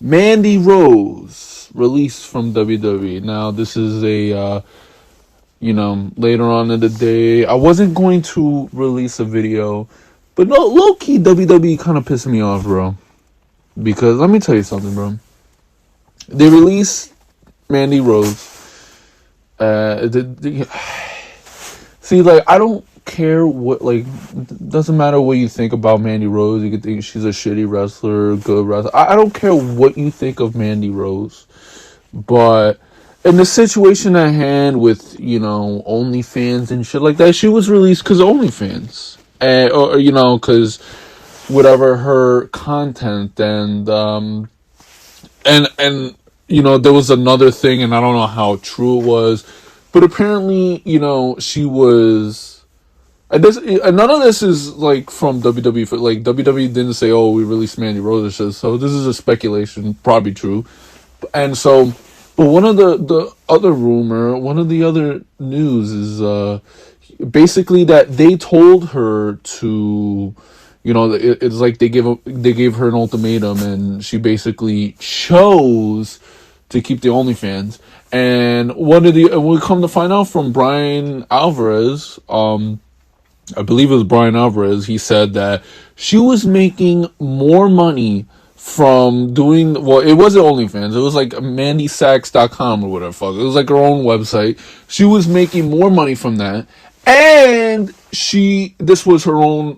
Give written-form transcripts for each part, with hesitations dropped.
Mandy Rose released from WWE. Now, this is a, later on in the day. I wasn't going to release a video, but no, low key, WWE kind of pissed me off, bro. Because let me tell you something, bro. They released Mandy Rose. See, like, I don't care what, like, doesn't matter what you think about Mandy Rose. You could think she's a shitty wrestler, good wrestler. I don't care what you think of Mandy Rose. But in the situation at hand with, OnlyFans and shit like that, she was released because of OnlyFans. Or because whatever her content and there was another thing, and I don't know how true it was, but apparently, she was. And none of this is like from WWE. Like WWE didn't say, "Oh, we released Mandy Rose," so this is a speculation, probably true. And so, but one of the other news is basically that they told her to. It's like they gave her an ultimatum, and she basically chose to keep the OnlyFans. And we come to find out from Brian Alvarez, I believe it was Brian Alvarez, he said that she was making more money from doing, well, it wasn't OnlyFans, it was like MandySacks.com or whatever fuck. It was like her own website. She was making more money from that. And this was her own,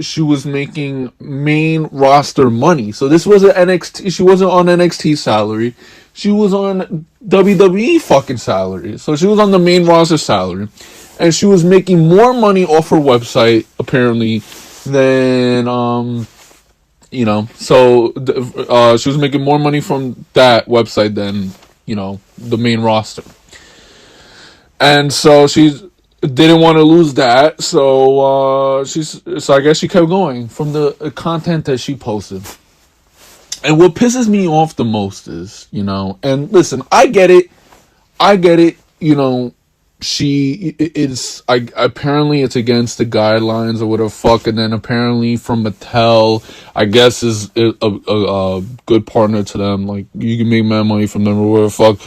she was making main roster money. So this wasn't NXT, she wasn't on NXT salary. She was on WWE fucking salary. So she was on the main roster salary. And she was making more money off her website, apparently, than, she was making more money from that website than, the main roster. And so she didn't want to lose that, so I guess she kept going from the content that she posted. And what pisses me off the most is, and listen, I get it, apparently it's against the guidelines or whatever fuck, and then apparently from Mattel, I guess is a good partner to them, like you can make mad money from them or whatever fuck.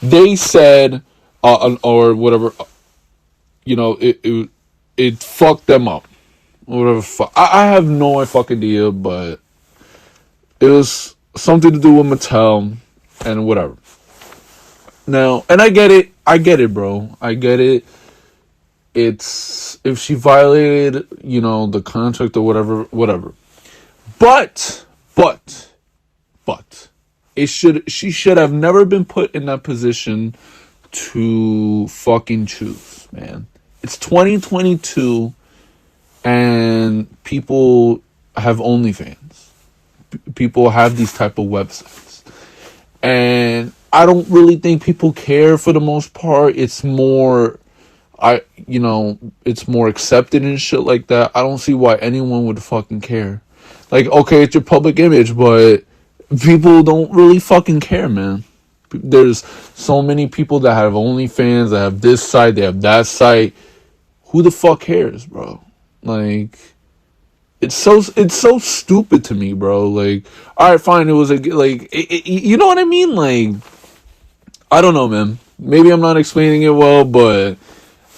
They said, or whatever, it fucked them up, whatever fuck. I have no fucking idea, but it was something to do with Mattel and whatever. Now, and I get it, bro. I get it. It's, if she violated, the contract or whatever. But, she should have never been put in that position to fucking choose, man. It's 2022, and people have OnlyFans. People have these type of websites. And I don't really think people care for the most part. It's more, it's more accepted and shit like that. I don't see why anyone would fucking care. Like, okay, it's your public image, but people don't really fucking care, man. There's so many people that have OnlyFans, that have this site, they have that site. Who the fuck cares, bro? Like, it's so stupid to me, bro. Like, all right, fine, it was you know what I mean? Like, I don't know, man. Maybe I'm not explaining it well, but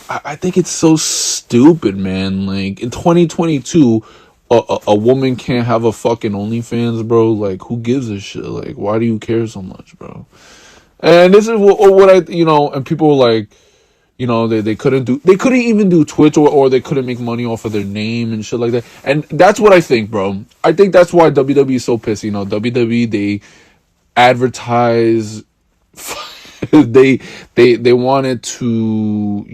I think it's so stupid, man. Like, in 2022, a woman can't have a fucking OnlyFans, bro. Like, who gives a shit? Like, why do you care so much, bro? And this is what I, and people were like, they couldn't even do Twitch, or they couldn't make money off of their name and shit like that. And that's what I think, bro. I think that's why WWE is so pissed. WWE, they advertise, they wanted to,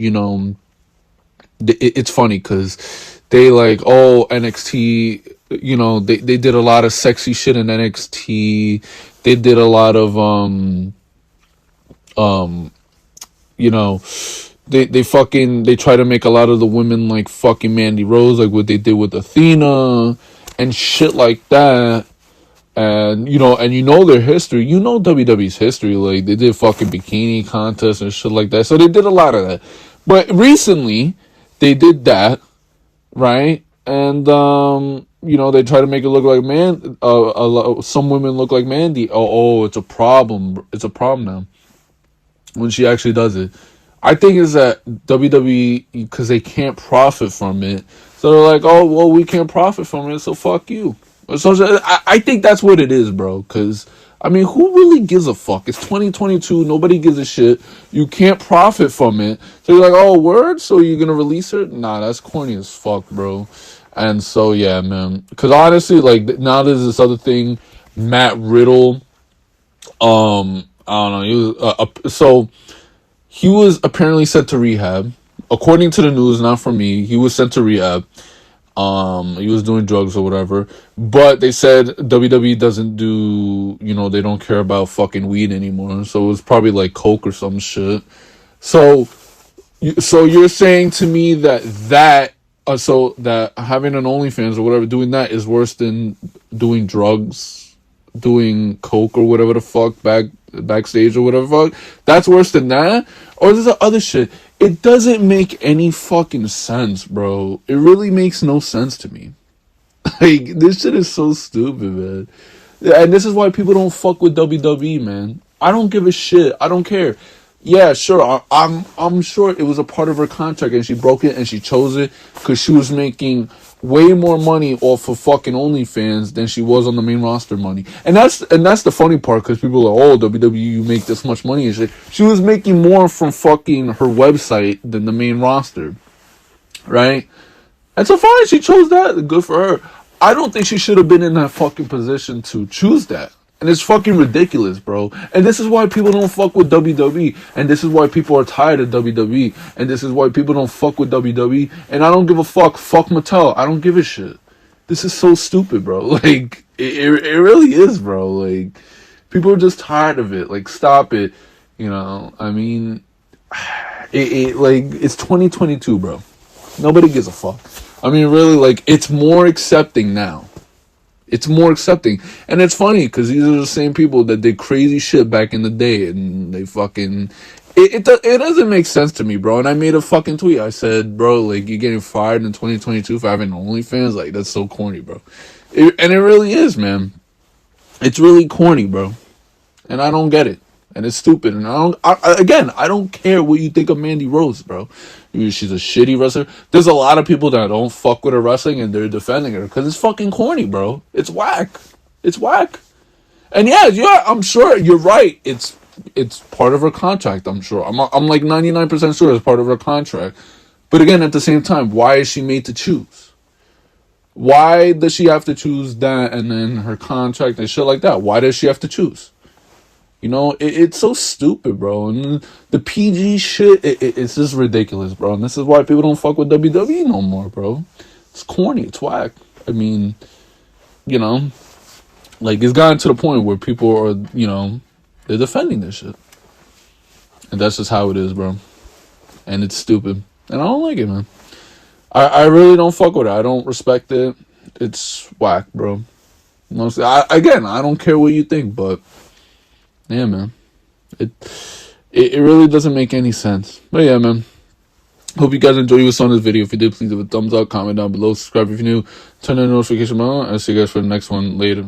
it's funny because they like, oh, NXT, they did a lot of sexy shit in NXT. They did a lot of, they try to make a lot of the women like fucking Mandy Rose, like what they did with Athena and shit like that. And, their history, WWE's history, like, they did fucking bikini contests and shit like that. So they did a lot of that. But recently, they did that, right? And, they try to make it look like some women look like Mandy. It's a problem. It's a problem now when she actually does it. I think is that WWE, because they can't profit from it, so they're like, oh well, we can't profit from it, so fuck you. So I think that's what it is, bro. Because I mean, who really gives a fuck? It's 2022. Nobody gives a shit. You can't profit from it, so you're like, oh word. So you're gonna release her? Nah, that's corny as fuck, bro. And so yeah, man. Because honestly, like now there's this other thing, Matt Riddle. I don't know. He was so. He was apparently sent to rehab. According to the news, not from me, he was sent to rehab. He was doing drugs or whatever. But they said WWE doesn't do, they don't care about fucking weed anymore. So it was probably like coke or some shit. So you're saying to me that having an OnlyFans or whatever, doing that is worse than doing drugs, doing coke or whatever the fuck backstage or whatever fuck. That's worse than that? Or there's the other shit. It doesn't make any fucking sense, bro. It really makes no sense to me. Like, this shit is so stupid, man. And this is why people don't fuck with WWE, man. I don't give a shit. I don't care. Yeah, sure. I'm sure it was a part of her contract and she broke it and she chose it because she was making way more money off of fucking OnlyFans than she was on the main roster money. And that's the funny part, because people are like, oh, WWE, you make this much money and shit. She was making more from fucking her website than the main roster, right? And so fine, she chose that. Good for her. I don't think she should have been in that fucking position to choose that. And it's fucking ridiculous, bro. And this is why people don't fuck with WWE. And this is why people are tired of WWE. And this is why people don't fuck with WWE. And I don't give a fuck. Fuck Mattel. I don't give a shit. This is so stupid, bro. Like, it really is, bro. Like, people are just tired of it. Like, stop it. I mean, it's 2022, bro. Nobody gives a fuck. I mean, really, like, it's more accepting now. It's more accepting. And it's funny, because these are the same people that did crazy shit back in the day, and they fucking... It doesn't make sense to me, bro. And I made a fucking tweet. I said, bro, like, you're getting fired in 2022 for having OnlyFans? Like, that's so corny, bro. And it really is, man. It's really corny, bro. And I don't get it. And it's stupid. And I don't care what you think of Mandy Rose, bro. She's a shitty wrestler. There's a lot of people that don't fuck with her wrestling and they're defending her because it's fucking corny, bro. It's whack. It's whack. And yeah, I'm sure you're right. It's part of her contract, I'm sure. I'm like 99% sure it's part of her contract. But again, at the same time, why is she made to choose? Why does she have to choose that and then her contract and shit like that? Why does she have to choose? It's so stupid, bro. And the PG shit, it's just ridiculous, bro. And this is why people don't fuck with WWE no more, bro. It's corny. It's whack. I mean, like, it's gotten to the point where people are, they're defending this shit. And that's just how it is, bro. And it's stupid. And I don't like it, man. I really don't fuck with it. I don't respect it. It's whack, bro. I don't care what you think, but... yeah, man. It really doesn't make any sense. But yeah, man. Hope you guys enjoyed what's on this video. If you did, please leave a thumbs up, comment down below, subscribe if you're new, turn on the notification bell. I'll see you guys for the next one later.